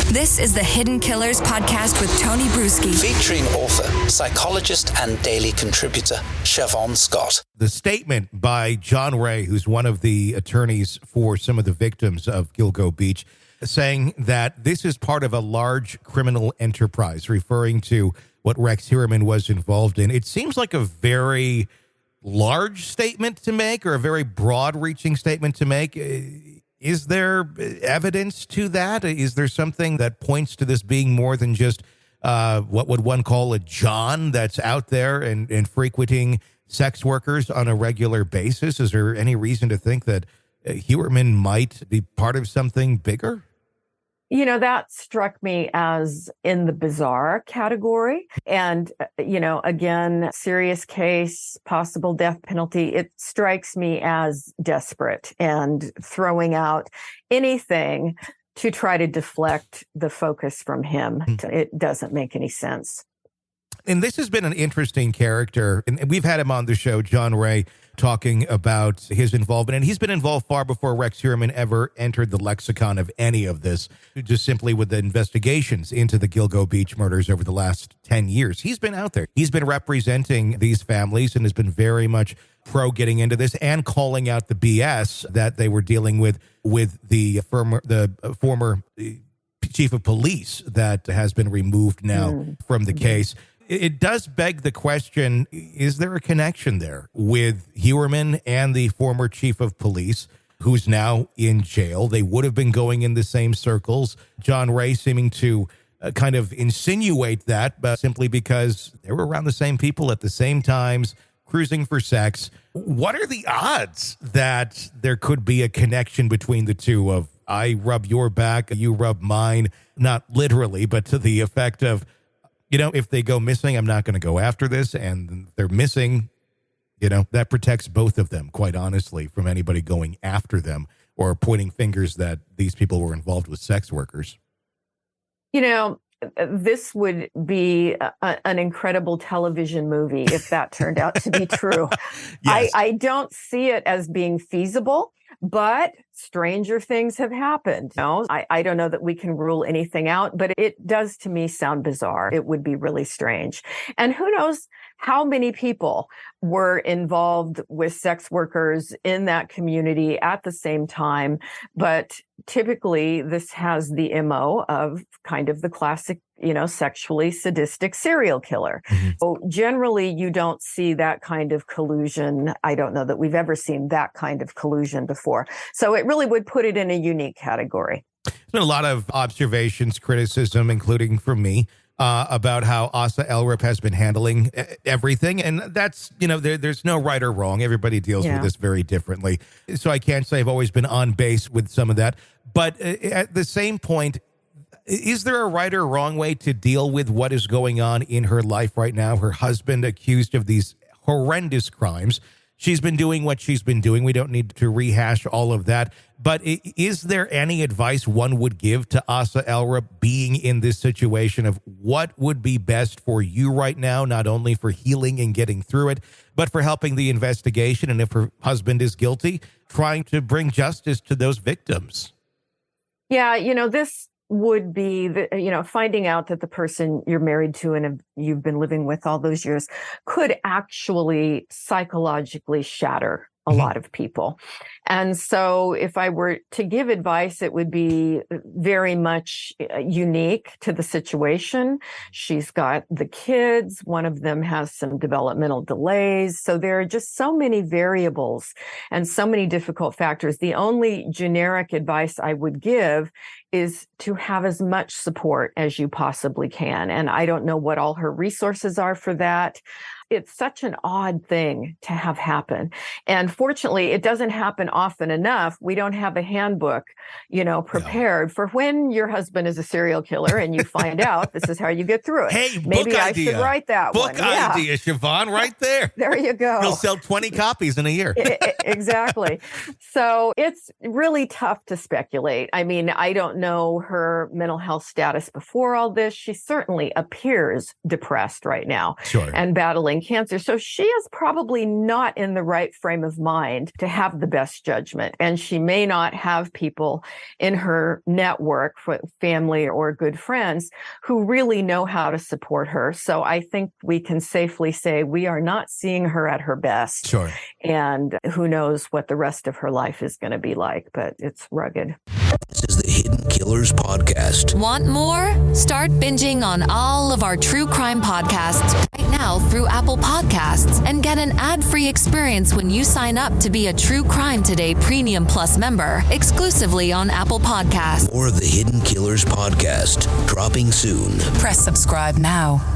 This is the Hidden Killers podcast with Tony Brueski. Featuring author, psychologist, and daily contributor, Shavaun Scott. The statement by John Ray, who's one of the attorneys for some of the victims of Gilgo Beach, saying that this is part of a large criminal enterprise, referring to what Rex Heuermann was involved in. It seems like a very large statement to make, or a very broad-reaching statement to make. Is there evidence to that? Is there something that points to this being more than just what would one call a John that's out there and frequenting sex workers on a regular basis? Is there any reason to think that Heuermann might be part of something bigger? You know, that struck me as in the bizarre category. And, again, serious case, possible death penalty. It strikes me as desperate and throwing out anything to try to deflect the focus from him. It doesn't make any sense. And this has been an interesting character. And we've had him on the show, John Ray, talking about his involvement. And he's been involved far before Rex Heuermann ever entered the lexicon of any of this, just simply with the investigations into the Gilgo Beach murders over the last 10 years. He's been out there. He's been representing these families and has been very much getting into this and calling out the BS that they were dealing with the former chief of police that has been removed now from the case. It does beg the question, is there a connection there with Heuermann and the former chief of police, who's now in jail? They would have been going in the same circles. John Ray seeming to kind of insinuate that, but simply because they were around the same people at the same times, cruising for sex. What are the odds that there could be a connection between the two of I rub your back, you rub mine, not literally, but to the effect of, if they go missing, I'm not going to go after this. And they're missing, that protects both of them, quite honestly, from anybody going after them or pointing fingers that these people were involved with sex workers. This would be an incredible television movie if that turned out to be true. Yes. I don't see it as being feasible, but stranger things have happened. I don't know that we can rule anything out, but it does to me sound bizarre. It would be really strange. And who knows how many people were involved with sex workers in that community at the same time. But typically this has the MO of kind of the classic, sexually sadistic serial killer. So generally you don't see that kind of collusion. I don't know that we've ever seen that kind of collusion before. So it really would put it in a unique category. There's been a lot of observations, criticism, including from me, about how Asa Elrip has been handling everything. And that's, there's no right or wrong. Everybody deals with this very differently. So I can't say I've always been on base with some of that. But at the same point, is there a right or wrong way to deal with what is going on in her life right now? Her husband accused of these horrendous crimes. She's been doing what she's been doing. We don't need to rehash all of that. But is there any advice one would give to Asa Elrip being in this situation of what would be best for you right now, not only for healing and getting through it, but for helping the investigation? And if her husband is guilty, trying to bring justice to those victims? Yeah, this would be finding out that the person you're married to and you've been living with all those years could actually psychologically shatter a lot of people. And so if I were to give advice, it would be very much unique to the situation. She's got the kids. One of them has some developmental delays. So there are just so many variables and so many difficult factors. The only generic advice I would give is to have as much support as you possibly can. And I don't know what all her resources are for that. It's such an odd thing to have happen. And fortunately, it doesn't happen often enough. We don't have a handbook, prepared for when your husband is a serial killer and you find out this is how you get through it. Hey, maybe I idea. should write that book one. idea, Shavaun, right there. There you go. You'll sell 20 copies in a year. Exactly. So it's really tough to speculate. I mean, I don't know her mental health status before all this. She certainly appears depressed right now Sure. and battling battling cancer. So she is probably not in the right frame of mind to have the best judgment. And she may not have people in her network, family or good friends, who really know how to support her. So I think we can safely say we are not seeing her at her best. Sure. And who knows what the rest of her life is going to be like, but it's rugged. This is the Hidden Killers Podcast. Want more? Start binging on all of our true crime podcasts right now through Apple Podcasts and get an ad-free experience when you sign up to be a True Crime Today Premium Plus member exclusively on Apple Podcasts. More of the Hidden Killers Podcast dropping soon. Press subscribe now.